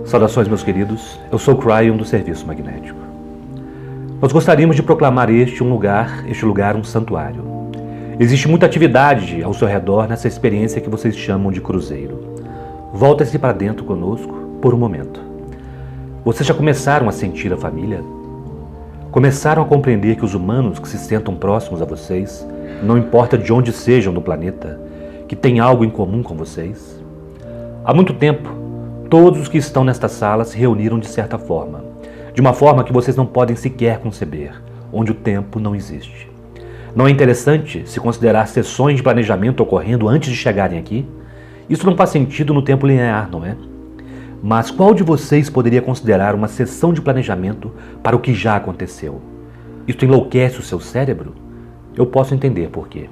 Saudações, meus queridos. Eu sou o Cryon do Serviço Magnético. Nós gostaríamos de proclamar este lugar um santuário. Existe muita atividade ao seu redor nessa experiência que vocês chamam de cruzeiro. Voltem-se para dentro conosco por um momento. Vocês já começaram a sentir a família? Começaram a compreender que os humanos que se sentam próximos a vocês, não importa de onde sejam no planeta, que têm algo em comum com vocês? Há muito tempo, todos os que estão nesta sala se reuniram de certa forma, de uma forma que vocês não podem sequer conceber, onde o tempo não existe. Não é interessante se considerar sessões de planejamento ocorrendo antes de chegarem aqui? Isso não faz sentido no tempo linear, não é? Mas qual de vocês poderia considerar uma sessão de planejamento para o que já aconteceu? Isso enlouquece o seu cérebro? Eu posso entender por quê.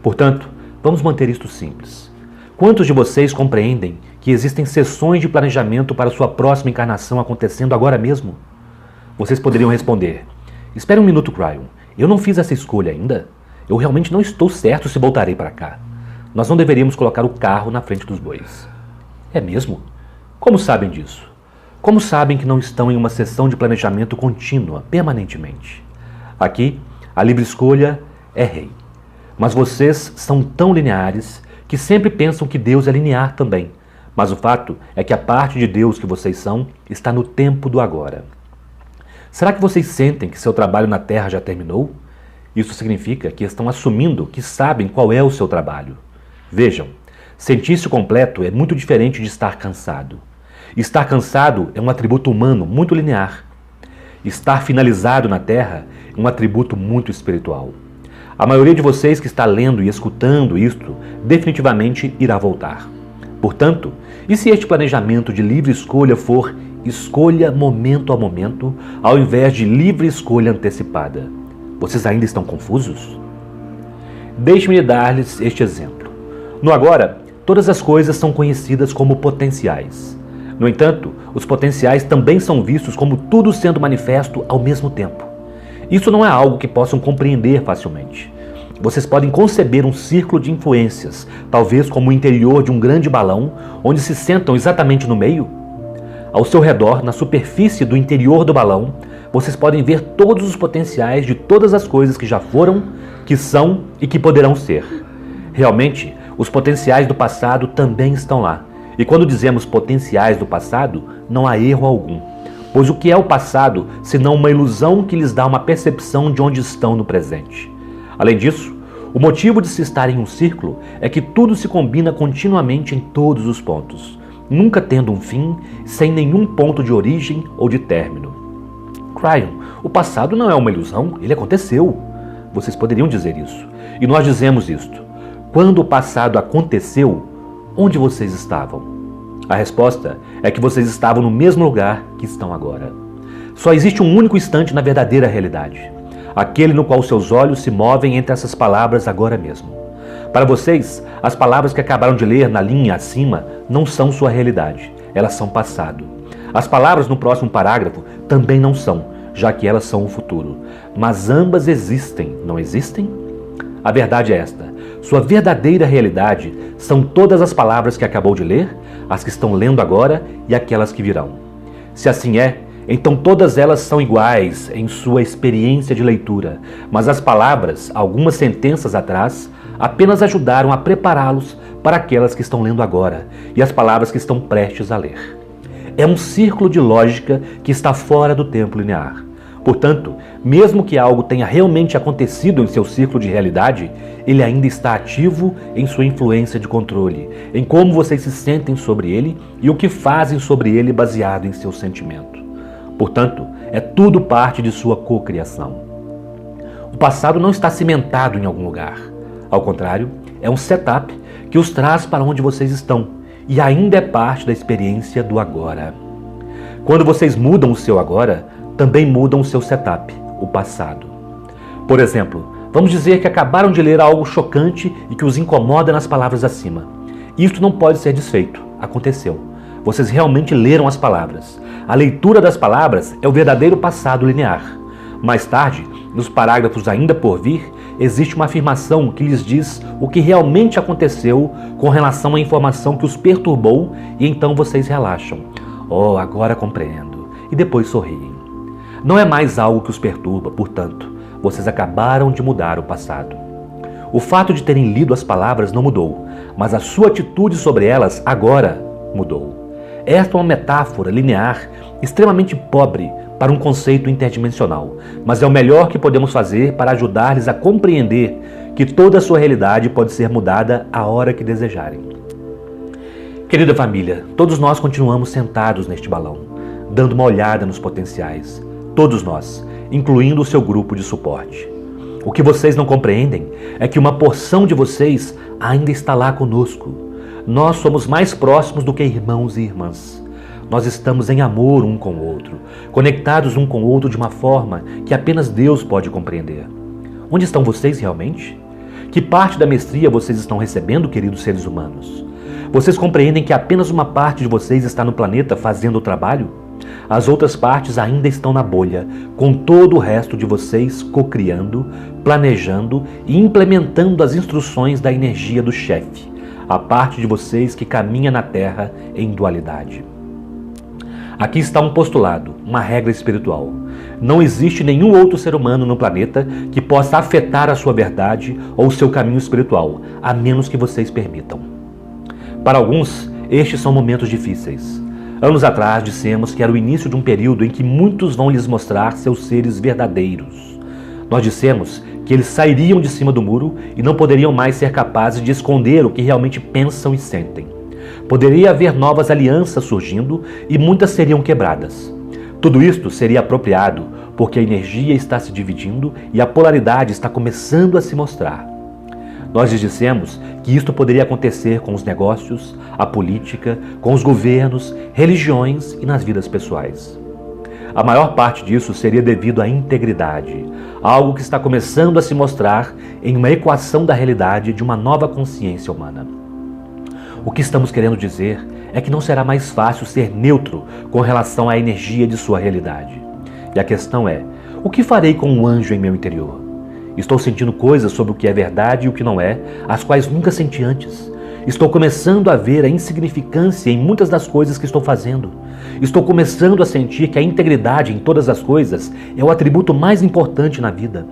Portanto, vamos manter isto simples. Quantos de vocês compreendem que existem sessões de planejamento para sua próxima encarnação acontecendo agora mesmo? Vocês poderiam responder: espere um minuto, Cryon. Eu não fiz essa escolha ainda. Eu realmente não estou certo se voltarei para cá. Nós não deveríamos colocar o carro na frente dos bois. É mesmo? Como sabem disso? Como sabem que não estão em uma sessão de planejamento contínua, permanentemente? Aqui, a livre escolha é rei. Mas vocês são tão lineares que sempre pensam que Deus é linear também. Mas o fato é que a parte de Deus que vocês são está no tempo do agora. Será que vocês sentem que seu trabalho na Terra já terminou? Isso significa que estão assumindo que sabem qual é o seu trabalho. Vejam, sentir-se completo é muito diferente de estar cansado. Estar cansado é um atributo humano muito linear. Estar finalizado na Terra é um atributo muito espiritual. A maioria de vocês que está lendo e escutando isto definitivamente irá voltar. Portanto, e se este planejamento de livre escolha for escolha momento a momento, ao invés de livre escolha antecipada? Vocês ainda estão confusos? Deixe-me dar-lhes este exemplo. No agora, todas as coisas são conhecidas como potenciais. No entanto, os potenciais também são vistos como tudo sendo manifesto ao mesmo tempo. Isso não é algo que possam compreender facilmente. Vocês podem conceber um círculo de influências, talvez como o interior de um grande balão, onde se sentam exatamente no meio? Ao seu redor, na superfície do interior do balão, vocês podem ver todos os potenciais de todas as coisas que já foram, que são e que poderão ser. Realmente, os potenciais do passado também estão lá. E quando dizemos potenciais do passado, não há erro algum. Pois o que é o passado, senão uma ilusão que lhes dá uma percepção de onde estão no presente? Além disso, o motivo de se estar em um círculo é que tudo se combina continuamente em todos os pontos, nunca tendo um fim, sem nenhum ponto de origem ou de término. Cryon, o passado não é uma ilusão, ele aconteceu. Vocês poderiam dizer isso. E nós dizemos isto. Quando o passado aconteceu, onde vocês estavam? A resposta é que vocês estavam no mesmo lugar que estão agora. Só existe um único instante na verdadeira realidade, aquele no qual seus olhos se movem entre essas palavras agora mesmo. Para vocês, as palavras que acabaram de ler na linha acima não são sua realidade, elas são passado. As palavras no próximo parágrafo também não são, já que elas são o futuro. Mas ambas existem, não existem? A verdade é esta: sua verdadeira realidade são todas as palavras que acabou de ler, as que estão lendo agora e aquelas que virão. Se assim é, então todas elas são iguais em sua experiência de leitura, mas as palavras, algumas sentenças atrás, apenas ajudaram a prepará-los para aquelas que estão lendo agora e as palavras que estão prestes a ler. É um círculo de lógica que está fora do tempo linear. Portanto, mesmo que algo tenha realmente acontecido em seu ciclo de realidade, ele ainda está ativo em sua influência de controle, em como vocês se sentem sobre ele e o que fazem sobre ele baseado em seu sentimento. Portanto, é tudo parte de sua cocriação. O passado não está cimentado em algum lugar. Ao contrário, é um setup que os traz para onde vocês estão e ainda é parte da experiência do agora. Quando vocês mudam o seu agora, também mudam o seu setup, o passado. Por exemplo, vamos dizer que acabaram de ler algo chocante e que os incomoda nas palavras acima. Isto não pode ser desfeito. Aconteceu. Vocês realmente leram as palavras. A leitura das palavras é o verdadeiro passado linear. Mais tarde, nos parágrafos ainda por vir, existe uma afirmação que lhes diz o que realmente aconteceu com relação à informação que os perturbou e então vocês relaxam. Oh, agora compreendo. E depois sorriem. Não é mais algo que os perturba, portanto, vocês acabaram de mudar o passado. O fato de terem lido as palavras não mudou, mas a sua atitude sobre elas agora mudou. Esta é uma metáfora linear extremamente pobre para um conceito interdimensional, mas é o melhor que podemos fazer para ajudar-lhes a compreender que toda a sua realidade pode ser mudada a hora que desejarem. Querida família, todos nós continuamos sentados neste balão, dando uma olhada nos potenciais. Todos nós, incluindo o seu grupo de suporte. O que vocês não compreendem é que uma porção de vocês ainda está lá conosco. Nós somos mais próximos do que irmãos e irmãs. Nós estamos em amor um com o outro, conectados um com o outro de uma forma que apenas Deus pode compreender. Onde estão vocês realmente? Que parte da mestria vocês estão recebendo, queridos seres humanos? Vocês compreendem que apenas uma parte de vocês está no planeta fazendo o trabalho? As outras partes ainda estão na bolha, com todo o resto de vocês co-criando, planejando e implementando as instruções da energia do chefe, a parte de vocês que caminha na Terra em dualidade. Aqui está um postulado, uma regra espiritual. Não existe nenhum outro ser humano no planeta que possa afetar a sua verdade ou o seu caminho espiritual, a menos que vocês permitam. Para alguns, estes são momentos difíceis. Anos atrás dissemos que era o início de um período em que muitos vão lhes mostrar seus seres verdadeiros. Nós dissemos que eles sairiam de cima do muro e não poderiam mais ser capazes de esconder o que realmente pensam e sentem. Poderia haver novas alianças surgindo e muitas seriam quebradas. Tudo isto seria apropriado porque a energia está se dividindo e a polaridade está começando a se mostrar. Nós lhes dissemos que isto poderia acontecer com os negócios, a política, com os governos, religiões e nas vidas pessoais. A maior parte disso seria devido à integridade, algo que está começando a se mostrar em uma equação da realidade de uma nova consciência humana. O que estamos querendo dizer é que não será mais fácil ser neutro com relação à energia de sua realidade. E a questão é, o que farei com um anjo em meu interior? Estou sentindo coisas sobre o que é verdade e o que não é, as quais nunca senti antes. Estou começando a ver a insignificância em muitas das coisas que estou fazendo. Estou começando a sentir que a integridade em todas as coisas é o atributo mais importante na vida.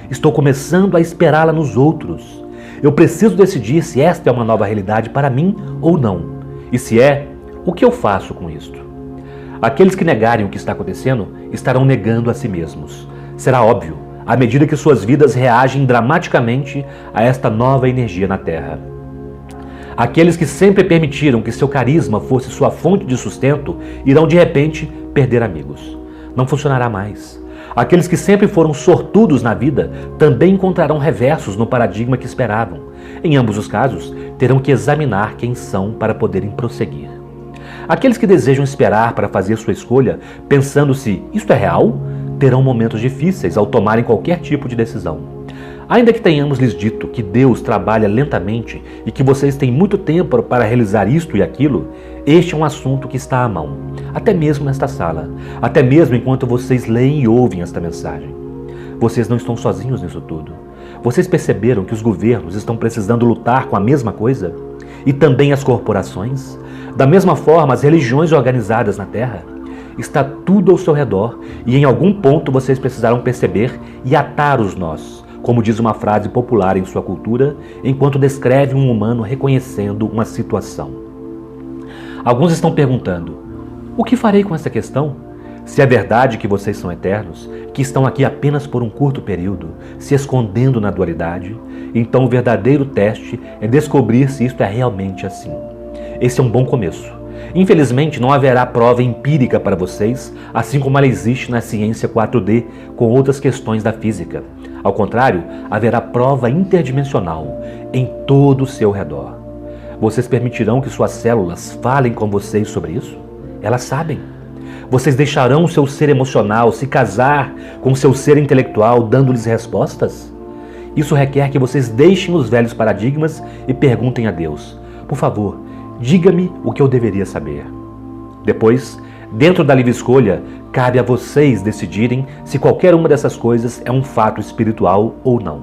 Estou começando a esperá-la nos outros. Eu preciso decidir se esta é uma nova realidade para mim ou não. E se é, o que eu faço com isto? Aqueles que negarem o que está acontecendo estarão negando a si mesmos. Será óbvio, à medida que suas vidas reagem dramaticamente a esta nova energia na Terra. Aqueles que sempre permitiram que seu carisma fosse sua fonte de sustento irão de repente perder amigos. Não funcionará mais. Aqueles que sempre foram sortudos na vida também encontrarão reversos no paradigma que esperavam. Em ambos os casos, terão que examinar quem são para poderem prosseguir. Aqueles que desejam esperar para fazer sua escolha, pensando se isto é real, terão momentos difíceis ao tomarem qualquer tipo de decisão. Ainda que tenhamos lhes dito que Deus trabalha lentamente e que vocês têm muito tempo para realizar isto e aquilo, este é um assunto que está à mão, até mesmo nesta sala, até mesmo enquanto vocês leem e ouvem esta mensagem. Vocês não estão sozinhos nisso tudo. Vocês perceberam que os governos estão precisando lutar com a mesma coisa? E também as corporações? Da mesma forma, as religiões organizadas na Terra? Está tudo ao seu redor e em algum ponto vocês precisarão perceber e atar os nós, como diz uma frase popular em sua cultura, enquanto descreve um humano reconhecendo uma situação. Alguns estão perguntando, o que farei com essa questão? Se é verdade que vocês são eternos, que estão aqui apenas por um curto período, se escondendo na dualidade, então o verdadeiro teste é descobrir se isto é realmente assim. Esse é um bom começo. Infelizmente, não haverá prova empírica para vocês, assim como ela existe na ciência 4D com outras questões da física. Ao contrário, haverá prova interdimensional em todo o seu redor. Vocês permitirão que suas células falem com vocês sobre isso? Elas sabem. Vocês deixarão o seu ser emocional se casar com o seu ser intelectual, dando-lhes respostas? Isso requer que vocês deixem os velhos paradigmas e perguntem a Deus, por favor, diga-me o que eu deveria saber. Depois, dentro da livre escolha, cabe a vocês decidirem se qualquer uma dessas coisas é um fato espiritual ou não.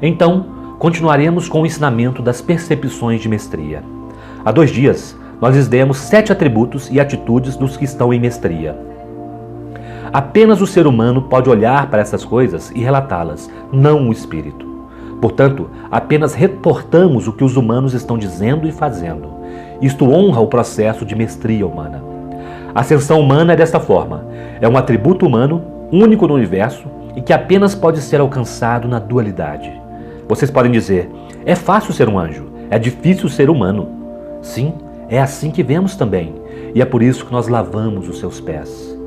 Então, continuaremos com o ensinamento das percepções de mestria. Há 2 dias, nós lhes demos 7 atributos e atitudes dos que estão em mestria. Apenas o ser humano pode olhar para essas coisas e relatá-las, não o espírito. Portanto, apenas reportamos o que os humanos estão dizendo e fazendo. Isto honra o processo de mestria humana. A ascensão humana é desta forma. É um atributo humano, único no universo, e que apenas pode ser alcançado na dualidade. Vocês podem dizer, é fácil ser um anjo, é difícil ser humano. Sim, é assim que vemos também, e é por isso que nós lavamos os seus pés.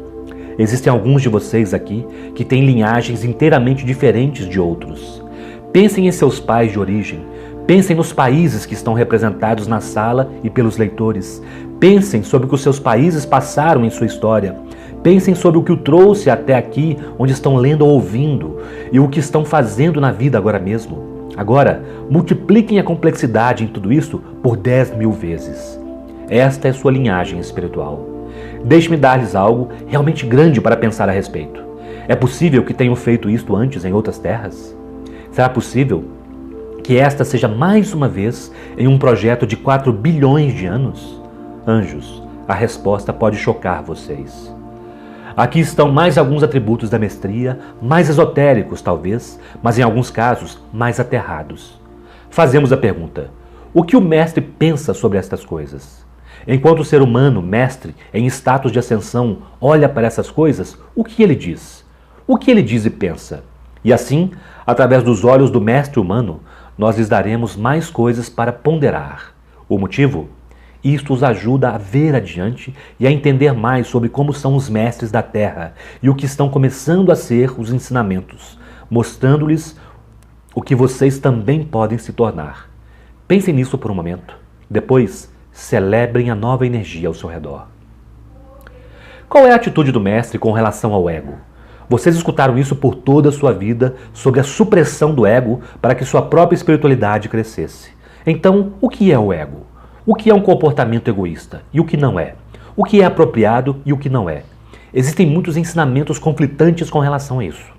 Existem alguns de vocês aqui que têm linhagens inteiramente diferentes de outros. Pensem em seus pais de origem, pensem nos países que estão representados na sala e pelos leitores. Pensem sobre o que os seus países passaram em sua história. Pensem sobre o que o trouxe até aqui, onde estão lendo ou ouvindo, e o que estão fazendo na vida agora mesmo. Agora, multipliquem a complexidade em tudo isso por 10.000 vezes. Esta é sua linhagem espiritual. Deixe-me dar-lhes algo realmente grande para pensar a respeito. É possível que tenham feito isto antes em outras terras? Será possível que esta seja mais uma vez em um projeto de 4 bilhões de anos? Anjos, a resposta pode chocar vocês. Aqui estão mais alguns atributos da mestria, mais esotéricos talvez, mas em alguns casos mais aterrados. Fazemos a pergunta: o que o mestre pensa sobre estas coisas? Enquanto o ser humano, mestre, em status de ascensão, olha para essas coisas, o que ele diz? O que ele diz e pensa? E assim, através dos olhos do mestre humano, nós lhes daremos mais coisas para ponderar. O motivo? Isto os ajuda a ver adiante e a entender mais sobre como são os mestres da Terra e o que estão começando a ser os ensinamentos, mostrando-lhes o que vocês também podem se tornar. Pensem nisso por um momento. Depois, celebrem a nova energia ao seu redor. Qual é a atitude do mestre com relação ao ego? Vocês escutaram isso por toda a sua vida sobre a supressão do ego para que sua própria espiritualidade crescesse. Então, o que é o ego? O que é um comportamento egoísta e o que não é? O que é apropriado e o que não é? Existem muitos ensinamentos conflitantes com relação a isso.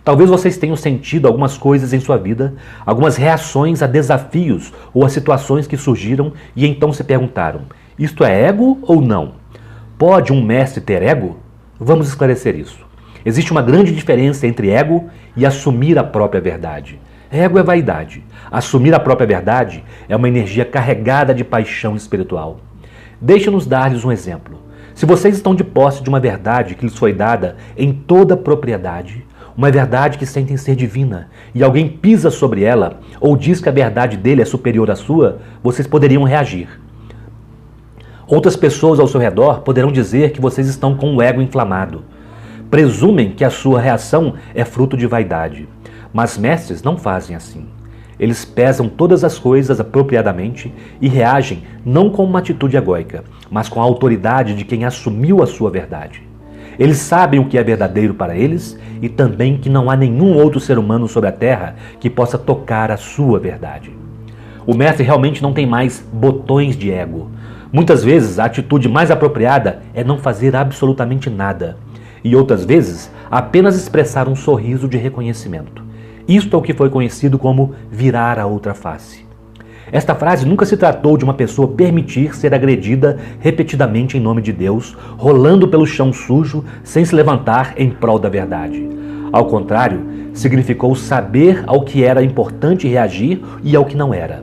Talvez vocês tenham sentido algumas coisas em sua vida, algumas reações a desafios ou a situações que surgiram e então se perguntaram, isto é ego ou não? Pode um mestre ter ego? Vamos esclarecer isso. Existe uma grande diferença entre ego e assumir a própria verdade. Ego é vaidade. Assumir a própria verdade é uma energia carregada de paixão espiritual. Deixe-nos dar-lhes um exemplo. Se vocês estão de posse de uma verdade que lhes foi dada em toda a propriedade, uma verdade que sentem ser divina, e alguém pisa sobre ela ou diz que a verdade dele é superior à sua, vocês poderiam reagir. Outras pessoas ao seu redor poderão dizer que vocês estão com o ego inflamado. Presumem que a sua reação é fruto de vaidade. Mas mestres não fazem assim. Eles pesam todas as coisas apropriadamente e reagem não com uma atitude egóica, mas com a autoridade de quem assumiu a sua verdade. Eles sabem o que é verdadeiro para eles e também que não há nenhum outro ser humano sobre a Terra que possa tocar a sua verdade. O mestre realmente não tem mais botões de ego. Muitas vezes a atitude mais apropriada é não fazer absolutamente nada. E outras vezes apenas expressar um sorriso de reconhecimento. Isto é o que foi conhecido como virar a outra face. Esta frase nunca se tratou de uma pessoa permitir ser agredida repetidamente em nome de Deus, rolando pelo chão sujo, sem se levantar em prol da verdade. Ao contrário, significou saber ao que era importante reagir e ao que não era.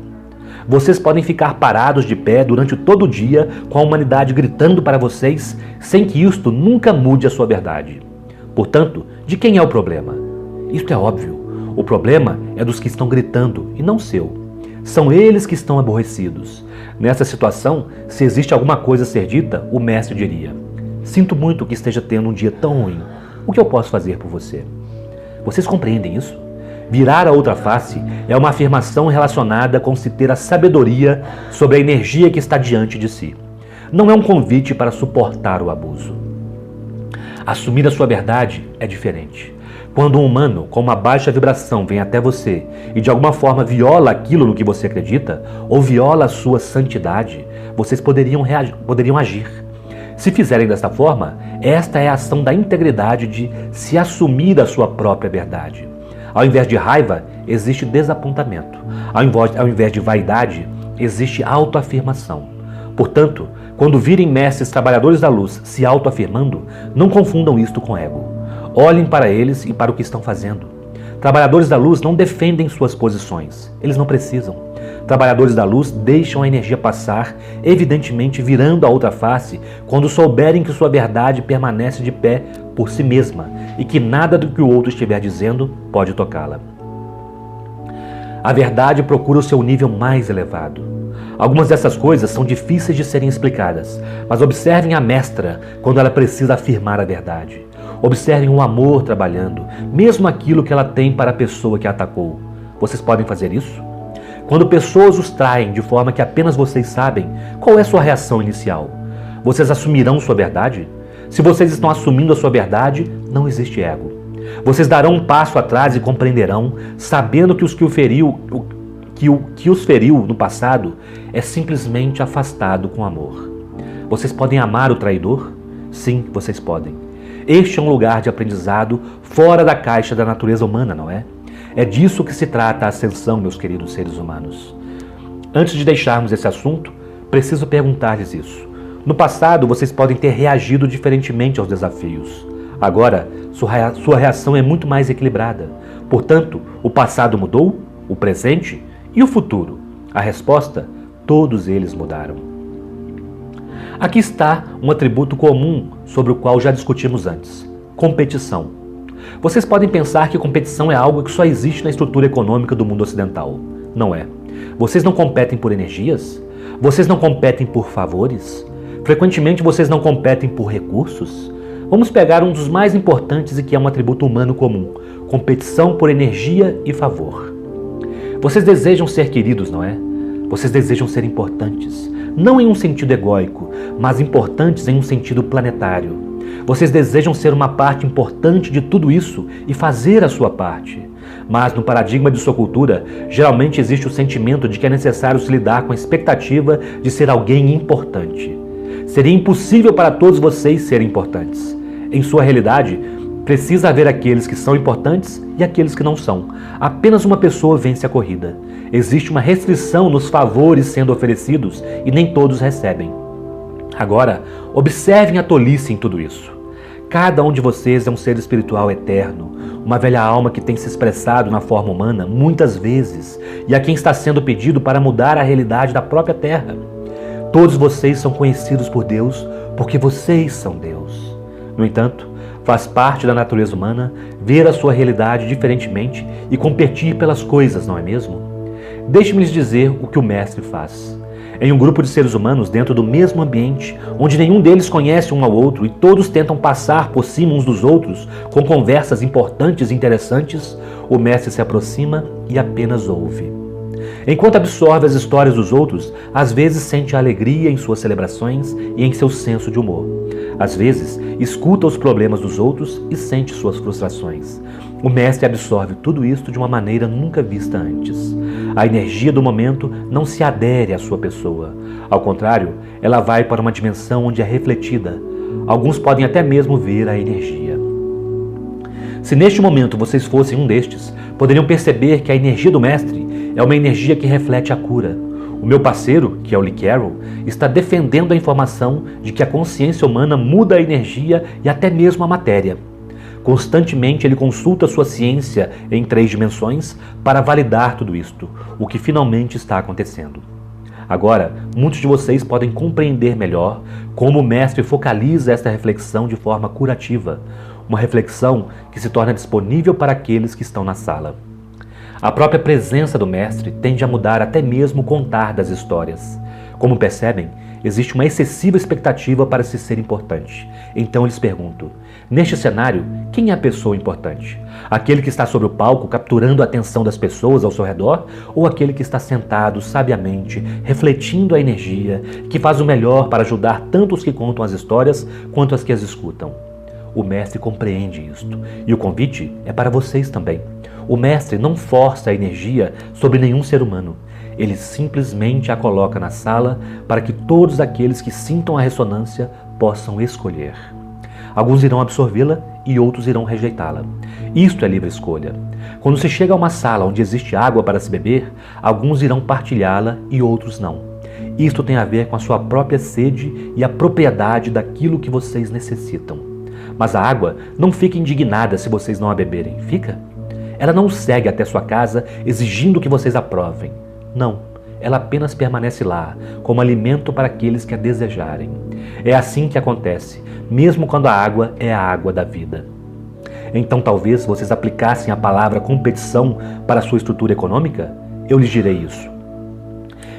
Vocês podem ficar parados de pé durante todo o dia com a humanidade gritando para vocês, sem que isto nunca mude a sua verdade. Portanto, de quem é o problema? Isto é óbvio. O problema é dos que estão gritando e não seu. São eles que estão aborrecidos. Nessa situação, se existe alguma coisa a ser dita, o mestre diria: sinto muito que esteja tendo um dia tão ruim. O que eu posso fazer por você? Vocês compreendem isso? Virar a outra face é uma afirmação relacionada com se ter a sabedoria sobre a energia que está diante de si. Não é um convite para suportar o abuso. Assumir a sua verdade é diferente. Quando um humano com uma baixa vibração vem até você e de alguma forma viola aquilo no que você acredita, ou viola a sua santidade, vocês poderiam agir. Se fizerem desta forma, esta é a ação da integridade de se assumir a sua própria verdade. Ao invés de raiva, existe desapontamento. Ao invés de vaidade, existe autoafirmação. Portanto, quando virem mestres trabalhadores da luz se autoafirmando, não confundam isto com ego. Olhem para eles e para o que estão fazendo. Trabalhadores da luz não defendem suas posições. Eles não precisam. Trabalhadores da luz deixam a energia passar, evidentemente virando a outra face, quando souberem que sua verdade permanece de pé por si mesma e que nada do que o outro estiver dizendo pode tocá-la. A verdade procura o seu nível mais elevado. Algumas dessas coisas são difíceis de serem explicadas, mas observem a mestra quando ela precisa afirmar a verdade. Observem o amor trabalhando, mesmo aquilo que ela tem para a pessoa que a atacou. Vocês podem fazer isso? Quando pessoas os traem de forma que apenas vocês sabem, qual é sua reação inicial? Vocês assumirão sua verdade? Se vocês estão assumindo a sua verdade, não existe ego. Vocês darão um passo atrás e compreenderão, sabendo que o que os feriu no passado é simplesmente afastado com amor. Vocês podem amar o traidor? Sim, vocês podem. Este é um lugar de aprendizado fora da caixa da natureza humana, não é? É disso que se trata a ascensão, meus queridos seres humanos. Antes de deixarmos esse assunto, preciso perguntar-lhes isso. No passado, vocês podem ter reagido diferentemente aos desafios. Agora, sua reação é muito mais equilibrada. Portanto, o passado mudou, o presente e o futuro. A resposta, todos eles mudaram. Aqui está um atributo comum sobre o qual já discutimos antes: competição. Vocês podem pensar que competição é algo que só existe na estrutura econômica do mundo ocidental. Não é. Vocês não competem por energias? Vocês não competem por favores? Frequentemente vocês não competem por recursos? Vamos pegar um dos mais importantes e que é um atributo humano comum: competição por energia e favor. Vocês desejam ser queridos, não é? Vocês desejam ser importantes, não em um sentido egóico, mas importantes em um sentido planetário. Vocês desejam ser uma parte importante de tudo isso e fazer a sua parte. Mas no paradigma de sua cultura, geralmente existe o sentimento de que é necessário se lidar com a expectativa de ser alguém importante. Seria impossível para todos vocês serem importantes. Em sua realidade, precisa haver aqueles que são importantes e aqueles que não são. Apenas uma pessoa vence a corrida. Existe uma restrição nos favores sendo oferecidos e nem todos recebem. Agora, observem a tolice em tudo isso. Cada um de vocês é um ser espiritual eterno, uma velha alma que tem se expressado na forma humana muitas vezes e a quem está sendo pedido para mudar a realidade da própria Terra. Todos vocês são conhecidos por Deus porque vocês são Deus. No entanto, faz parte da natureza humana ver a sua realidade diferentemente e competir pelas coisas, não é mesmo? Deixe-me lhes dizer o que o Mestre faz. Em um grupo de seres humanos dentro do mesmo ambiente, onde nenhum deles conhece um ao outro e todos tentam passar por cima uns dos outros com conversas importantes e interessantes, o Mestre se aproxima e apenas ouve. Enquanto absorve as histórias dos outros, às vezes sente a alegria em suas celebrações e em seu senso de humor. Às vezes, escuta os problemas dos outros e sente suas frustrações. O Mestre absorve tudo isto de uma maneira nunca vista antes. A energia do momento não se adere à sua pessoa. Ao contrário, ela vai para uma dimensão onde é refletida. Alguns podem até mesmo ver a energia. Se neste momento vocês fossem um destes, poderiam perceber que a energia do Mestre é uma energia que reflete a cura. O meu parceiro, que é o Lee Carroll, está defendendo a informação de que a consciência humana muda a energia e até mesmo a matéria. Constantemente ele consulta sua ciência em 3 dimensões para validar tudo isto, o que finalmente está acontecendo. Agora, muitos de vocês podem compreender melhor como o Mestre focaliza esta reflexão de forma curativa, uma reflexão que se torna disponível para aqueles que estão na sala. A própria presença do Mestre tende a mudar até mesmo o contar das histórias. Como percebem, existe uma excessiva expectativa para se ser importante. Então eles perguntam: neste cenário, quem é a pessoa importante? Aquele que está sobre o palco capturando a atenção das pessoas ao seu redor? Ou aquele que está sentado sabiamente, refletindo a energia, que faz o melhor para ajudar tanto os que contam as histórias quanto as que as escutam? O Mestre compreende isto, e o convite é para vocês também. O Mestre não força a energia sobre nenhum ser humano. Ele simplesmente a coloca na sala para que todos aqueles que sintam a ressonância possam escolher. Alguns irão absorvê-la e outros irão rejeitá-la. Isto é livre escolha. Quando se chega a uma sala onde existe água para se beber, alguns irão partilhá-la e outros não. Isto tem a ver com a sua própria sede e a propriedade daquilo que vocês necessitam. Mas a água não fica indignada se vocês não a beberem, fica? Ela não segue até sua casa exigindo que vocês a provem. Não, ela apenas permanece lá, como alimento para aqueles que a desejarem. É assim que acontece, mesmo quando a água é a água da vida. Então talvez vocês aplicassem a palavra competição para a sua estrutura econômica? Eu lhes direi isso.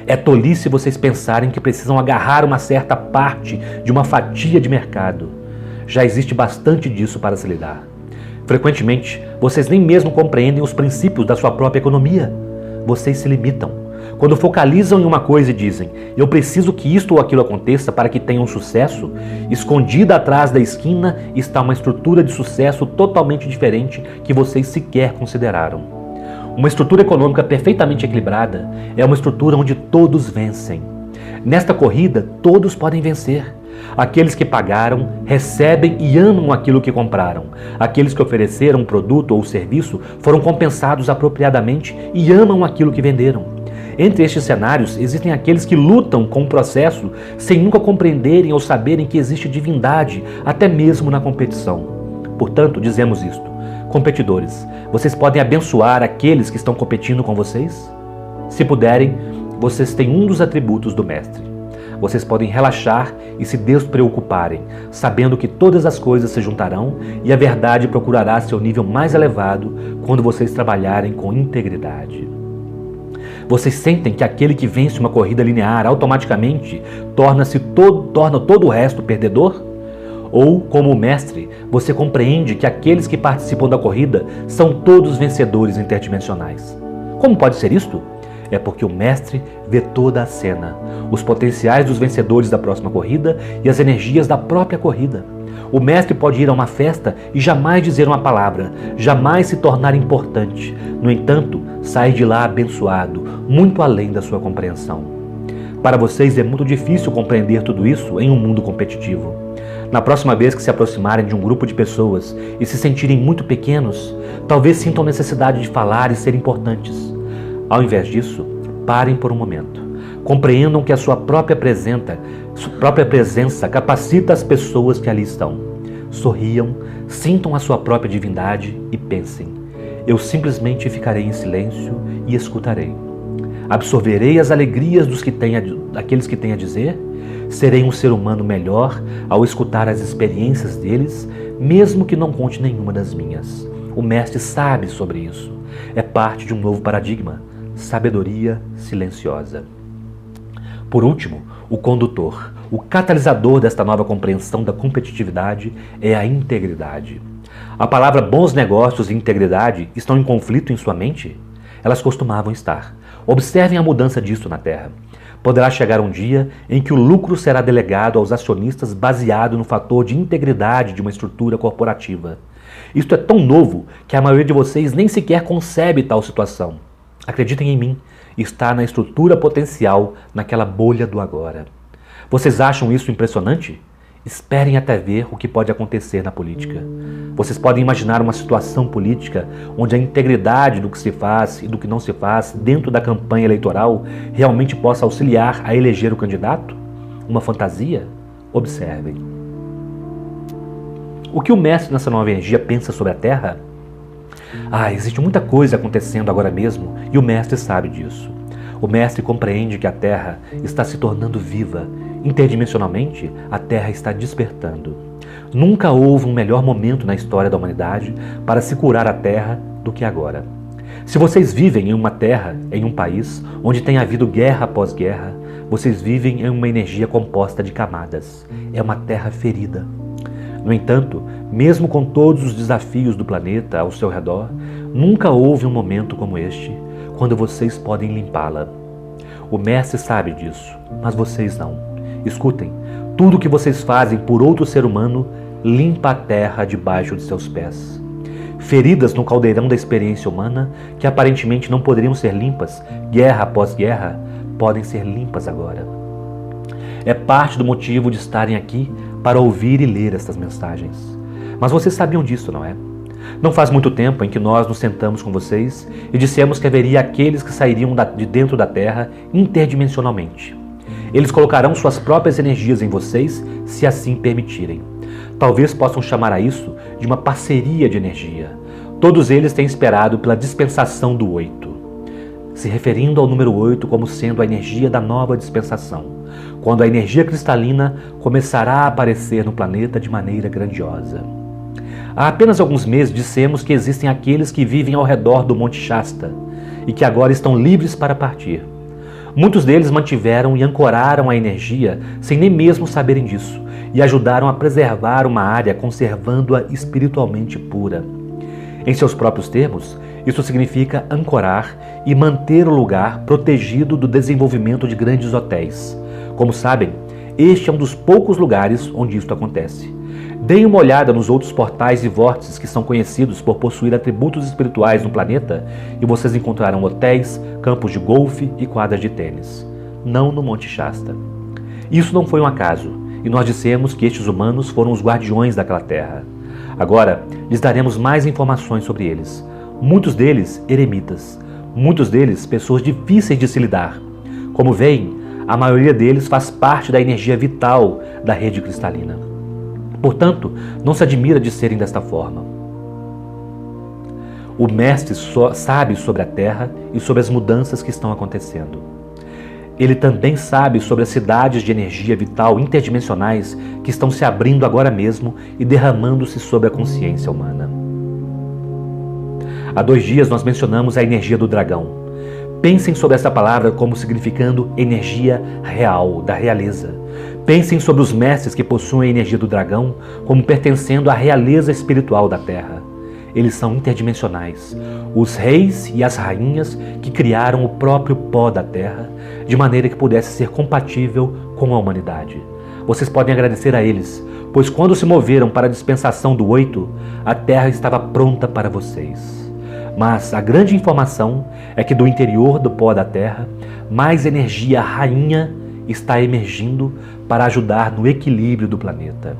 É tolice vocês pensarem que precisam agarrar uma certa parte de uma fatia de mercado. Já existe bastante disso para se lidar. Frequentemente, vocês nem mesmo compreendem os princípios da sua própria economia. Vocês se limitam. Quando focalizam em uma coisa e dizem, eu preciso que isto ou aquilo aconteça para que tenham sucesso, escondida atrás da esquina está uma estrutura de sucesso totalmente diferente que vocês sequer consideraram. Uma estrutura econômica perfeitamente equilibrada é uma estrutura onde todos vencem. Nesta corrida, todos podem vencer. Aqueles que pagaram, recebem e amam aquilo que compraram. Aqueles que ofereceram um produto ou serviço foram compensados apropriadamente e amam aquilo que venderam. Entre estes cenários, existem aqueles que lutam com o processo sem nunca compreenderem ou saberem que existe divindade, até mesmo na competição. Portanto, dizemos isto. Competidores, vocês podem abençoar aqueles que estão competindo com vocês? Se puderem, vocês têm um dos atributos do Mestre. Vocês podem relaxar e se despreocuparem, sabendo que todas as coisas se juntarão e a verdade procurará seu nível mais elevado quando vocês trabalharem com integridade. Vocês sentem que aquele que vence uma corrida linear automaticamente torna todo o resto perdedor? Ou, como o mestre, você compreende que aqueles que participam da corrida são todos vencedores interdimensionais? Como pode ser isto? É porque o mestre vê toda a cena, os potenciais dos vencedores da próxima corrida e as energias da própria corrida. O mestre pode ir a uma festa e jamais dizer uma palavra, jamais se tornar importante. No entanto, sair de lá abençoado, muito além da sua compreensão. Para vocês é muito difícil compreender tudo isso em um mundo competitivo. Na próxima vez que se aproximarem de um grupo de pessoas e se sentirem muito pequenos, talvez sintam necessidade de falar e ser importantes. Ao invés disso, parem por um momento. Compreendam que a sua própria presença capacita as pessoas que ali estão. Sorriam, sintam a sua própria divindade e pensem: eu simplesmente ficarei em silêncio e escutarei. Absorverei as alegrias daqueles que têm a dizer. Serei um ser humano melhor ao escutar as experiências deles, mesmo que não conte nenhuma das minhas. O mestre sabe sobre isso. É parte de um novo paradigma. Sabedoria silenciosa. Por último, o condutor, o catalisador desta nova compreensão da competitividade é a integridade. A palavra bons negócios e integridade estão em conflito em sua mente? Elas costumavam estar. Observem a mudança disso na Terra. Poderá chegar um dia em que o lucro será delegado aos acionistas baseado no fator de integridade de uma estrutura corporativa. Isto é tão novo que a maioria de vocês nem sequer concebe tal situação. Acreditem em mim, está na estrutura potencial, naquela bolha do agora. Vocês acham isso impressionante? Esperem até ver o que pode acontecer na política. Vocês podem imaginar uma situação política onde a integridade do que se faz e do que não se faz dentro da campanha eleitoral realmente possa auxiliar a eleger o candidato? Uma fantasia? Observem. O que o mestre nessa nova energia pensa sobre a Terra? Existe muita coisa acontecendo agora mesmo e o mestre sabe disso. O mestre compreende que a Terra está se tornando viva. Interdimensionalmente, a Terra está despertando. Nunca houve um melhor momento na história da humanidade para se curar a Terra do que agora. Se vocês vivem em uma terra, em um país, onde tem havido guerra após guerra, vocês vivem em uma energia composta de camadas. É uma terra ferida. No entanto, mesmo com todos os desafios do planeta ao seu redor, nunca houve um momento como este, quando vocês podem limpá-la. O mestre sabe disso, mas vocês não. Escutem, tudo o que vocês fazem por outro ser humano limpa a terra debaixo de seus pés. Feridas no caldeirão da experiência humana, que aparentemente não poderiam ser limpas, guerra após guerra, podem ser limpas agora. É parte do motivo de estarem aqui para ouvir e ler estas mensagens. Mas vocês sabiam disso, não é? Não faz muito tempo em que nós nos sentamos com vocês e dissemos que haveria aqueles que sairiam de dentro da Terra interdimensionalmente. Eles colocarão suas próprias energias em vocês, se assim permitirem. Talvez possam chamar a isso de uma parceria de energia. Todos eles têm esperado pela dispensação do 8, se referindo ao número 8 como sendo a energia da nova dispensação, quando a energia cristalina começará a aparecer no planeta de maneira grandiosa. Há apenas alguns meses dissemos que existem aqueles que vivem ao redor do Monte Shasta e que agora estão livres para partir. Muitos deles mantiveram e ancoraram a energia sem nem mesmo saberem disso e ajudaram a preservar uma área conservando-a espiritualmente pura. Em seus próprios termos, isso significa ancorar e manter o lugar protegido do desenvolvimento de grandes hotéis. Como sabem, este é um dos poucos lugares onde isto acontece. Deem uma olhada nos outros portais e vórtices que são conhecidos por possuir atributos espirituais no planeta e vocês encontrarão hotéis, campos de golfe e quadras de tênis. Não no Monte Shasta. Isso não foi um acaso, e nós dissemos que estes humanos foram os guardiões daquela terra. Agora, lhes daremos mais informações sobre eles. Muitos deles, eremitas. Muitos deles, pessoas difíceis de se lidar. Como veem, a maioria deles faz parte da energia vital da rede cristalina. Portanto, não se admira de serem desta forma. O Mestre sabe sobre a Terra e sobre as mudanças que estão acontecendo. Ele também sabe sobre as cidades de energia vital interdimensionais que estão se abrindo agora mesmo e derramando-se sobre a consciência humana. Há 2 dias nós mencionamos a energia do dragão. Pensem sobre essa palavra como significando energia real, da realeza. Pensem sobre os mestres que possuem a energia do dragão como pertencendo à realeza espiritual da Terra. Eles são interdimensionais, os reis e as rainhas que criaram o próprio pó da Terra, de maneira que pudesse ser compatível com a humanidade. Vocês podem agradecer a eles, pois quando se moveram para a dispensação do 8, a Terra estava pronta para vocês. Mas a grande informação é que do interior do pó da Terra, mais energia rainha está emergindo para ajudar no equilíbrio do planeta.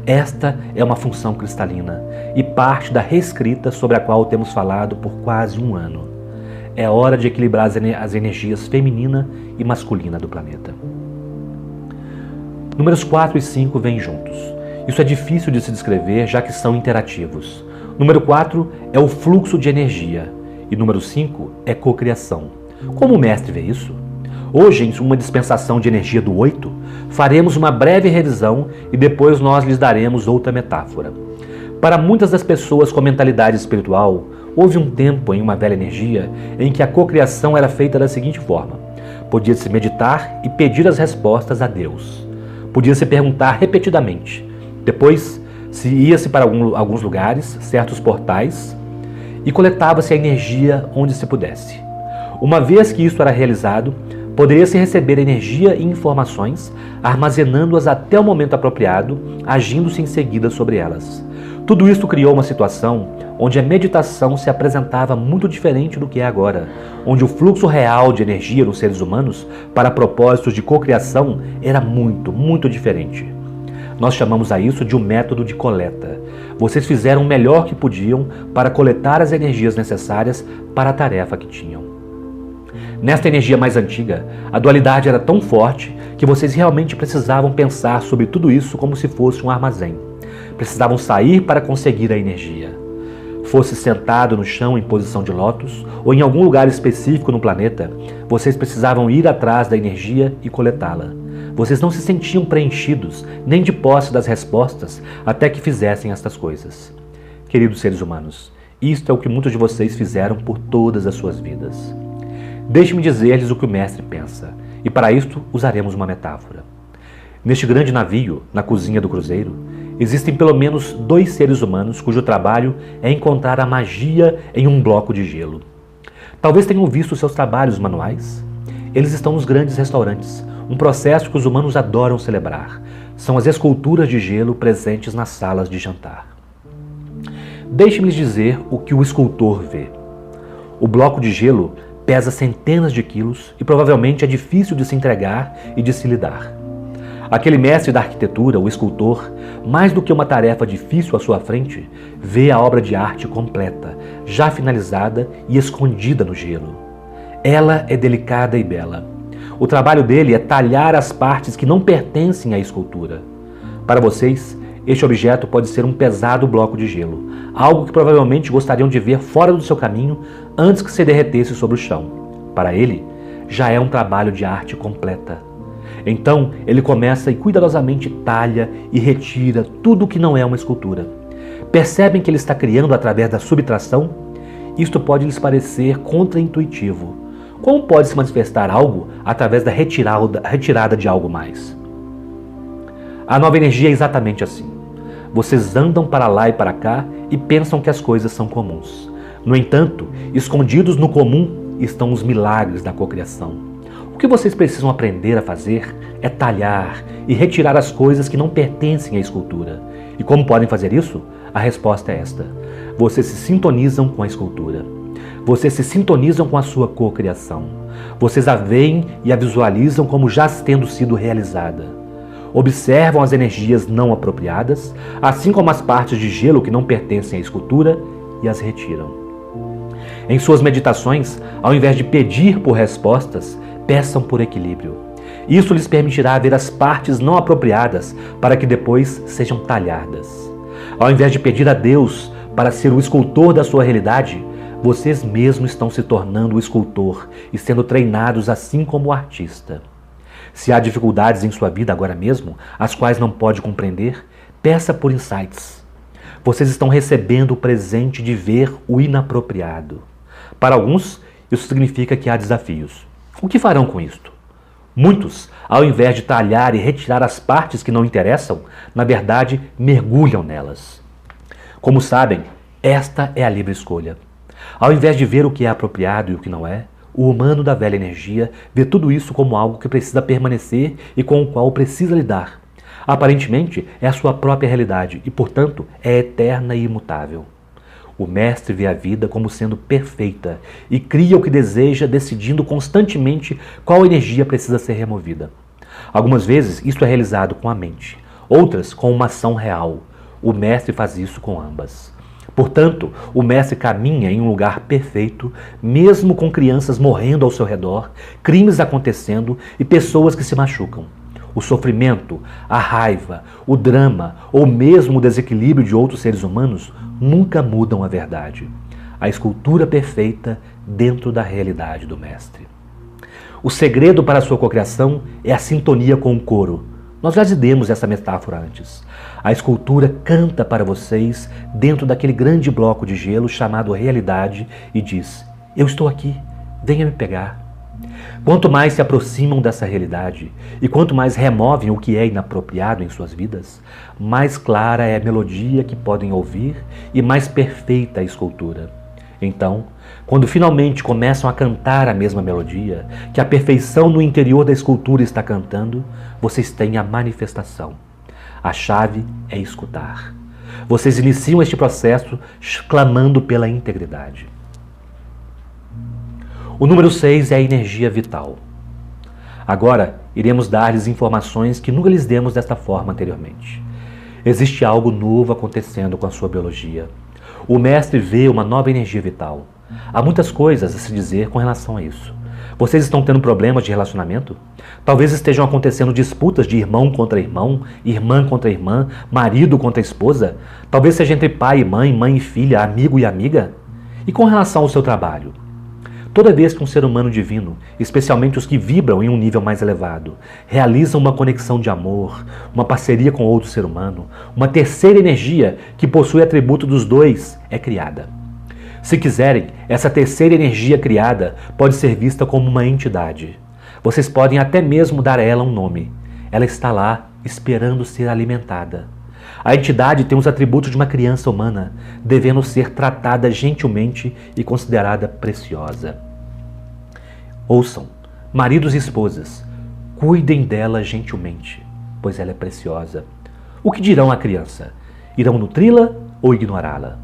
Esta é uma função cristalina e parte da reescrita sobre a qual temos falado por quase 1 ano. É hora de equilibrar as energias feminina e masculina do planeta. Números 4 e 5 vêm juntos. Isso é difícil de se descrever, já que são interativos. Número 4 é o fluxo de energia e número 5 é cocriação. Como o mestre vê isso? Hoje, em uma dispensação de energia do 8, faremos uma breve revisão e depois nós lhes daremos outra metáfora. Para muitas das pessoas com mentalidade espiritual, houve um tempo em uma velha energia em que a cocriação era feita da seguinte forma: podia-se meditar e pedir as respostas a Deus. Podia-se perguntar repetidamente. Depois, ia-se para alguns lugares, certos portais, e coletava-se a energia onde se pudesse. Uma vez que isso era realizado, poderia-se receber energia e informações, armazenando-as até o momento apropriado, agindo-se em seguida sobre elas. Tudo isso criou uma situação onde a meditação se apresentava muito diferente do que é agora, onde o fluxo real de energia nos seres humanos para propósitos de cocriação era muito diferente. Nós chamamos a isso de um método de coleta. Vocês fizeram o melhor que podiam para coletar as energias necessárias para a tarefa que tinham. Nesta energia mais antiga, a dualidade era tão forte que vocês realmente precisavam pensar sobre tudo isso como se fosse um armazém. Precisavam sair para conseguir a energia. Fosse sentado no chão em posição de lótus ou em algum lugar específico no planeta, vocês precisavam ir atrás da energia e coletá-la. Vocês não se sentiam preenchidos nem de posse das respostas até que fizessem estas coisas. Queridos seres humanos, isto é o que muitos de vocês fizeram por todas as suas vidas. Deixe-me dizer-lhes o que o mestre pensa, e para isto usaremos uma metáfora. Neste grande navio, na cozinha do cruzeiro, existem pelo menos 2 seres humanos cujo trabalho é encontrar a magia em um bloco de gelo. Talvez tenham visto seus trabalhos manuais. Eles estão nos grandes restaurantes, um processo que os humanos adoram celebrar. São as esculturas de gelo presentes nas salas de jantar. Deixe-me lhes dizer o que o escultor vê. O bloco de gelo pesa centenas de quilos e provavelmente é difícil de se entregar e de se lidar. Aquele mestre da arquitetura, o escultor, mais do que uma tarefa difícil à sua frente, vê a obra de arte completa, já finalizada e escondida no gelo. Ela é delicada e bela. O trabalho dele é talhar as partes que não pertencem à escultura. Para vocês, este objeto pode ser um pesado bloco de gelo, algo que provavelmente gostariam de ver fora do seu caminho antes que se derretesse sobre o chão. Para ele, já é um trabalho de arte completa. Então, ele começa e cuidadosamente talha e retira tudo o que não é uma escultura. Percebem que ele está criando através da subtração? Isto pode lhes parecer contraintuitivo. Como pode se manifestar algo através da retirada de algo mais? A nova energia é exatamente assim. Vocês andam para lá e para cá e pensam que as coisas são comuns. No entanto, escondidos no comum estão os milagres da cocriação. O que vocês precisam aprender a fazer é talhar e retirar as coisas que não pertencem à escultura. E como podem fazer isso? A resposta é esta. Vocês se sintonizam com a escultura. Vocês se sintonizam com a sua cocriação. Vocês a veem e a visualizam como já tendo sido realizada. Observam as energias não apropriadas, assim como as partes de gelo que não pertencem à escultura, e as retiram. Em suas meditações, ao invés de pedir por respostas, peçam por equilíbrio. Isso lhes permitirá ver as partes não apropriadas para que depois sejam talhadas. Ao invés de pedir a Deus para ser o escultor da sua realidade, vocês mesmos estão se tornando o escultor e sendo treinados assim como o artista. Se há dificuldades em sua vida agora mesmo, as quais não pode compreender, peça por insights. Vocês estão recebendo o presente de ver o inapropriado. Para alguns, isso significa que há desafios. O que farão com isto? Muitos, ao invés de talhar e retirar as partes que não interessam, na verdade, mergulham nelas. Como sabem, esta é a livre escolha. Ao invés de ver o que é apropriado e o que não é, o humano da velha energia vê tudo isso como algo que precisa permanecer e com o qual precisa lidar. Aparentemente, é a sua própria realidade e, portanto, é eterna e imutável. O mestre vê a vida como sendo perfeita e cria o que deseja, decidindo constantemente qual energia precisa ser removida. Algumas vezes isso é realizado com a mente, outras com uma ação real. O mestre faz isso com ambas. Portanto, o mestre caminha em um lugar perfeito, mesmo com crianças morrendo ao seu redor, crimes acontecendo e pessoas que se machucam. O sofrimento, a raiva, o drama ou mesmo o desequilíbrio de outros seres humanos nunca mudam a verdade. A escultura perfeita dentro da realidade do mestre. O segredo para a sua cocriação é a sintonia com o coro. Nós já demos essa metáfora antes. A escultura canta para vocês dentro daquele grande bloco de gelo chamado realidade e diz: eu estou aqui, venha me pegar. Quanto mais se aproximam dessa realidade e quanto mais removem o que é inapropriado em suas vidas, mais clara é a melodia que podem ouvir e mais perfeita a escultura. Então, quando finalmente começam a cantar a mesma melodia, que a perfeição no interior da escultura está cantando, vocês têm a manifestação. A chave é escutar. Vocês iniciam este processo clamando pela integridade. O número 6 é a energia vital. Agora, iremos dar-lhes informações que nunca lhes demos desta forma anteriormente. Existe algo novo acontecendo com a sua biologia. O mestre vê uma nova energia vital. Há muitas coisas a se dizer com relação a isso. Vocês estão tendo problemas de relacionamento? Talvez estejam acontecendo disputas de irmão contra irmão, irmã contra irmã, marido contra esposa. Talvez seja entre pai e mãe, mãe e filha, amigo e amiga. E com relação ao seu trabalho? Toda vez que um ser humano divino, especialmente os que vibram em um nível mais elevado, realizam uma conexão de amor, uma parceria com outro ser humano, uma terceira energia que possui atributo dos dois é criada. Se quiserem, essa terceira energia criada pode ser vista como uma entidade. Vocês podem até mesmo dar a ela um nome. Ela está lá esperando ser alimentada. A entidade tem os atributos de uma criança humana, devendo ser tratada gentilmente e considerada preciosa. Ouçam, maridos e esposas, cuidem dela gentilmente, pois ela é preciosa. O que dirão à criança? Irão nutri-la ou ignorá-la?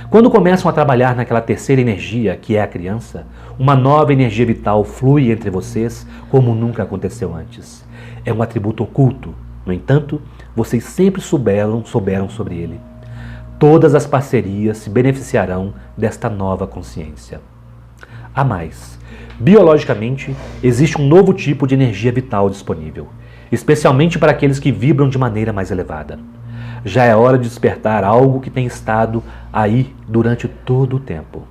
Quando começam a trabalhar naquela terceira energia, que é a criança, uma nova energia vital flui entre vocês como nunca aconteceu antes. É um atributo oculto, No entanto, vocês sempre souberam sobre ele. Todas as parcerias se beneficiarão desta nova consciência. A mais, biologicamente, existe um novo tipo de energia vital disponível, especialmente para aqueles que vibram de maneira mais elevada. Já é hora de despertar algo que tem estado aí durante todo o tempo.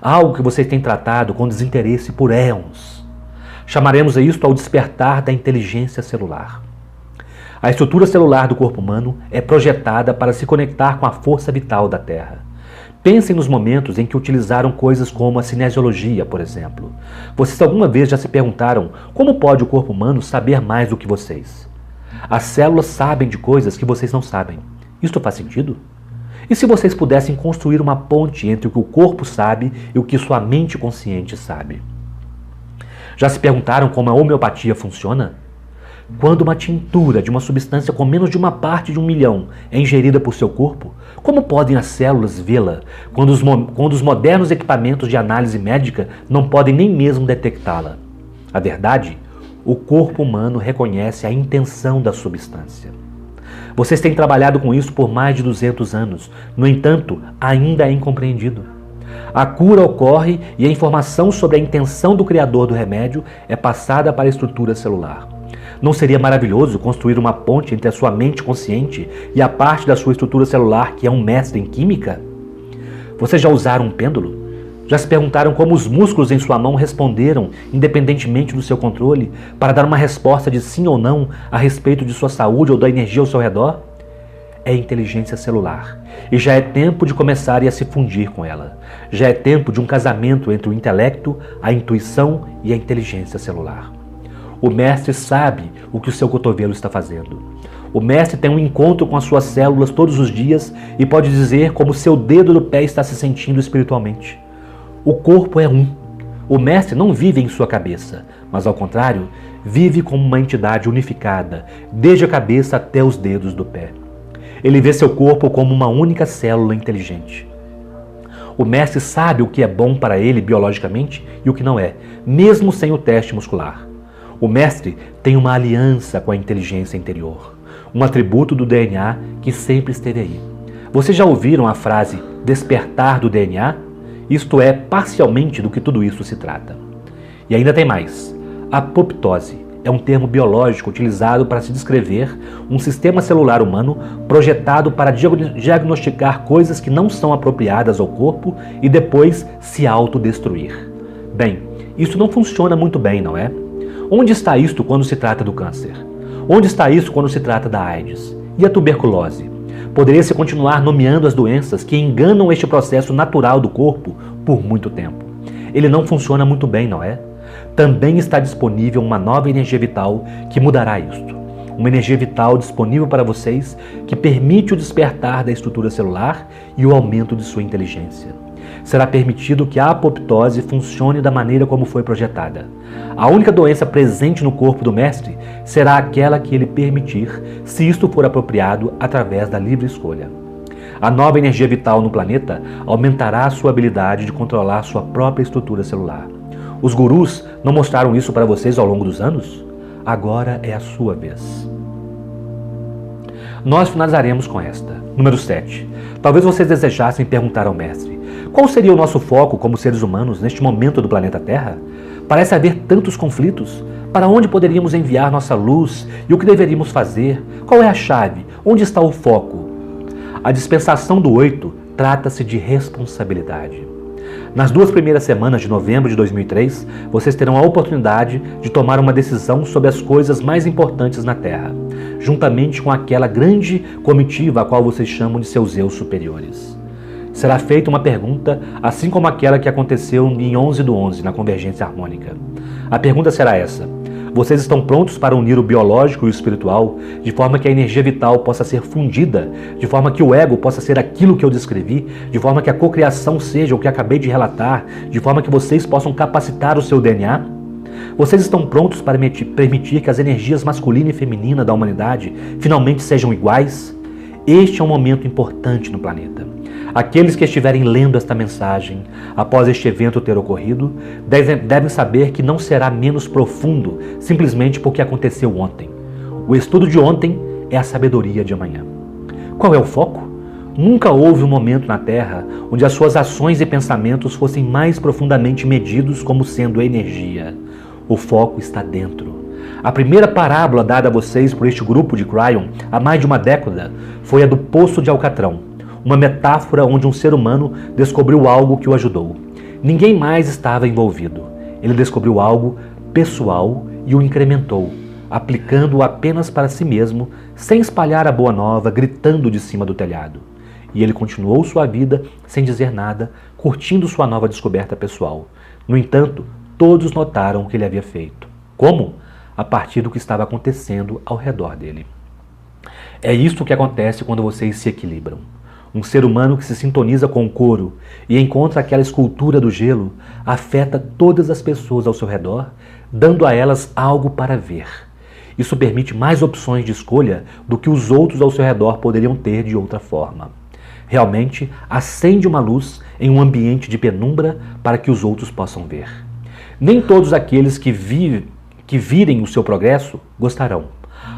Algo que vocês têm tratado com desinteresse por éons. Chamaremos isto ao despertar da inteligência celular. A estrutura celular do corpo humano é projetada para se conectar com a força vital da Terra. Pensem nos momentos em que utilizaram coisas como a cinesiologia, por exemplo. Vocês alguma vez já se perguntaram como pode o corpo humano saber mais do que vocês? As células sabem de coisas que vocês não sabem. Isto faz sentido? E se vocês pudessem construir uma ponte entre o que o corpo sabe e o que sua mente consciente sabe? Já se perguntaram como a homeopatia funciona? Quando uma tintura de uma substância com menos de uma parte de 1.000.000 é ingerida por seu corpo, como podem as células vê-la quando os modernos equipamentos de análise médica não podem nem mesmo detectá-la? A verdade, o corpo humano reconhece a intenção da substância. Vocês têm trabalhado com isso por mais de 200 anos, no entanto, ainda é incompreendido. A cura ocorre e a informação sobre a intenção do criador do remédio é passada para a estrutura celular. Não seria maravilhoso construir uma ponte entre a sua mente consciente e a parte da sua estrutura celular que é um mestre em química? Vocês já usaram um pêndulo? Já se perguntaram como os músculos em sua mão responderam, independentemente do seu controle, para dar uma resposta de sim ou não a respeito de sua saúde ou da energia ao seu redor? É inteligência celular, e já é tempo de começar a se fundir com ela. Já é tempo de um casamento entre o intelecto, a intuição e a inteligência celular. O mestre sabe o que o seu cotovelo está fazendo. O mestre tem um encontro com as suas células todos os dias e pode dizer como seu dedo do pé está se sentindo espiritualmente. O corpo é um. O mestre não vive em sua cabeça, mas ao contrário, vive como uma entidade unificada, desde a cabeça até os dedos do pé. Ele vê seu corpo como uma única célula inteligente. O mestre sabe o que é bom para ele biologicamente e o que não é, mesmo sem o teste muscular. O mestre tem uma aliança com a inteligência interior, um atributo do DNA que sempre esteve aí. Vocês já ouviram a frase despertar do DNA? Isto é parcialmente do que tudo isso se trata. E ainda tem mais. Apoptose é um termo biológico utilizado para se descrever um sistema celular humano projetado para diagnosticar coisas que não são apropriadas ao corpo e depois se autodestruir. Bem, isso não funciona muito bem, não é? Onde está isto quando se trata do câncer? Onde está isso quando se trata da AIDS? E a tuberculose? Poderia-se continuar nomeando as doenças que enganam este processo natural do corpo por muito tempo. Ele não funciona muito bem, não é? Também está disponível uma nova energia vital que mudará isto. Uma energia vital disponível para vocês que permite o despertar da estrutura celular e o aumento de sua inteligência. Será permitido que a apoptose funcione da maneira como foi projetada. A única doença presente no corpo do mestre será aquela que ele permitir, se isto for apropriado através da livre escolha. A nova energia vital no planeta aumentará a sua habilidade de controlar sua própria estrutura celular. Os gurus não mostraram isso para vocês ao longo dos anos? Agora é a sua vez. Nós finalizaremos com esta. Número 7. Talvez vocês desejassem perguntar ao mestre: qual seria o nosso foco como seres humanos neste momento do planeta Terra? Parece haver tantos conflitos. Para onde poderíamos enviar nossa luz e o que deveríamos fazer? Qual é a chave? Onde está o foco? A dispensação do 8 trata-se de responsabilidade. Nas 2 primeiras semanas de novembro de 2003, vocês terão a oportunidade de tomar uma decisão sobre as coisas mais importantes na Terra, juntamente com aquela grande comitiva a qual vocês chamam de seus eus superiores. Será feita uma pergunta, assim como aquela que aconteceu em 11/11, na Convergência Harmônica. A pergunta será essa: vocês estão prontos para unir o biológico e o espiritual, de forma que a energia vital possa ser fundida, de forma que o ego possa ser aquilo que eu descrevi, de forma que a cocriação seja o que acabei de relatar, de forma que vocês possam capacitar o seu DNA? Vocês estão prontos para permitir que as energias masculina e feminina da humanidade finalmente sejam iguais? Este é um momento importante no planeta. Aqueles que estiverem lendo esta mensagem após este evento ter ocorrido devem saber que não será menos profundo simplesmente porque aconteceu ontem. O estudo de ontem é a sabedoria de amanhã. Qual é o foco? Nunca houve um momento na Terra onde as suas ações e pensamentos fossem mais profundamente medidos como sendo energia. O foco está dentro. A primeira parábola dada a vocês por este grupo de Cryon há mais de uma década foi a do Poço de Alcatrão, uma metáfora onde um ser humano descobriu algo que o ajudou. Ninguém mais estava envolvido. Ele descobriu algo pessoal e o incrementou, aplicando-o apenas para si mesmo, sem espalhar a boa nova, gritando de cima do telhado. E ele continuou sua vida sem dizer nada, curtindo sua nova descoberta pessoal. No entanto, todos notaram o que ele havia feito. Como? A partir do que estava acontecendo ao redor dele. É isso que acontece quando vocês se equilibram. Um ser humano que se sintoniza com o coro e encontra aquela escultura do gelo afeta todas as pessoas ao seu redor, dando a elas algo para ver. Isso permite mais opções de escolha do que os outros ao seu redor poderiam ter de outra forma. Realmente acende uma luz em um ambiente de penumbra para que os outros possam ver. Nem todos aqueles que virem o seu progresso gostarão.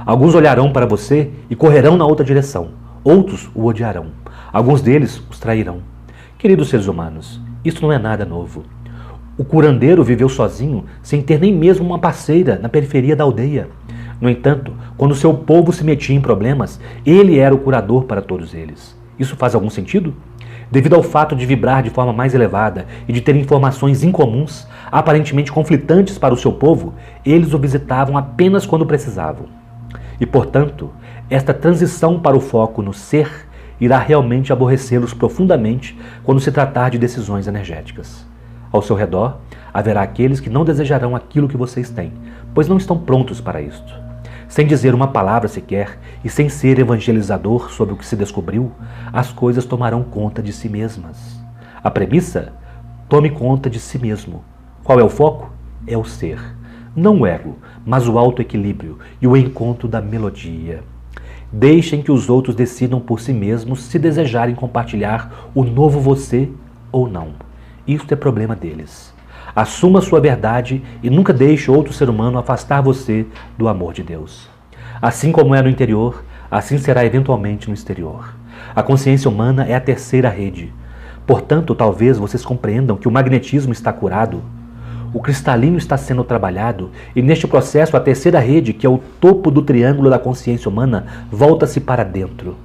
Alguns olharão para você e correrão na outra direção. Outros o odiarão. Alguns deles os trairão. Queridos seres humanos, isso não é nada novo. O curandeiro viveu sozinho, sem ter nem mesmo uma parceira na periferia da aldeia. No entanto, quando seu povo se metia em problemas, ele era o curador para todos eles. Isso faz algum sentido? Devido ao fato de vibrar de forma mais elevada e de ter informações incomuns, aparentemente conflitantes para o seu povo, eles o visitavam apenas quando precisavam. E, portanto, esta transição para o foco no ser irá realmente aborrecê-los profundamente quando se tratar de decisões energéticas. Ao seu redor, haverá aqueles que não desejarão aquilo que vocês têm, pois não estão prontos para isto. Sem dizer uma palavra sequer e sem ser evangelizador sobre o que se descobriu, as coisas tomarão conta de si mesmas. A premissa? Tome conta de si mesmo. Qual é o foco? É o ser. Não o ego, mas o autoequilíbrio e o encontro da melodia. Deixem que os outros decidam por si mesmos se desejarem compartilhar o novo você ou não. Isso é problema deles. Assuma sua verdade e nunca deixe outro ser humano afastar você do amor de Deus. Assim como é no interior, assim será eventualmente no exterior. A consciência humana é a terceira rede. Portanto, talvez vocês compreendam que o magnetismo está curado, o cristalino está sendo trabalhado e neste processo a terceira rede, que é o topo do triângulo da consciência humana, volta-se para dentro.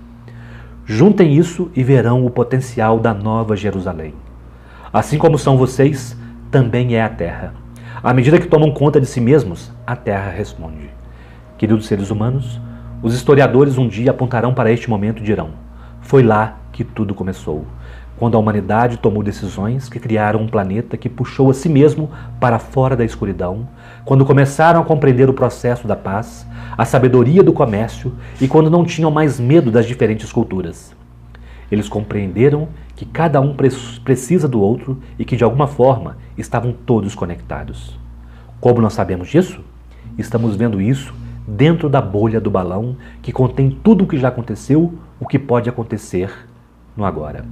Juntem isso e verão o potencial da Nova Jerusalém. Assim como são vocês, também é a Terra. À medida que tomam conta de si mesmos, a Terra responde. Queridos seres humanos, os historiadores um dia apontarão para este momento e dirão: foi lá que tudo começou, quando a humanidade tomou decisões que criaram um planeta que puxou a si mesmo para fora da escuridão, quando começaram a compreender o processo da paz, a sabedoria do comércio e quando não tinham mais medo das diferentes culturas. Eles compreenderam que cada um precisa do outro e que, de alguma forma, estavam todos conectados. Como nós sabemos disso? Estamos vendo isso dentro da bolha do balão que contém tudo o que já aconteceu, o que pode acontecer no agora.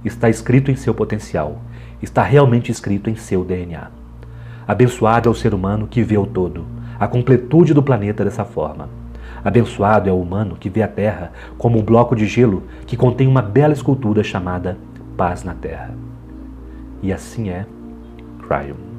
Está escrito em seu potencial, está realmente escrito em seu DNA. Abençoado é o ser humano que vê o todo, a completude do planeta dessa forma. Abençoado é o humano que vê a Terra como um bloco de gelo que contém uma bela escultura chamada Paz na Terra. E assim é Cryon.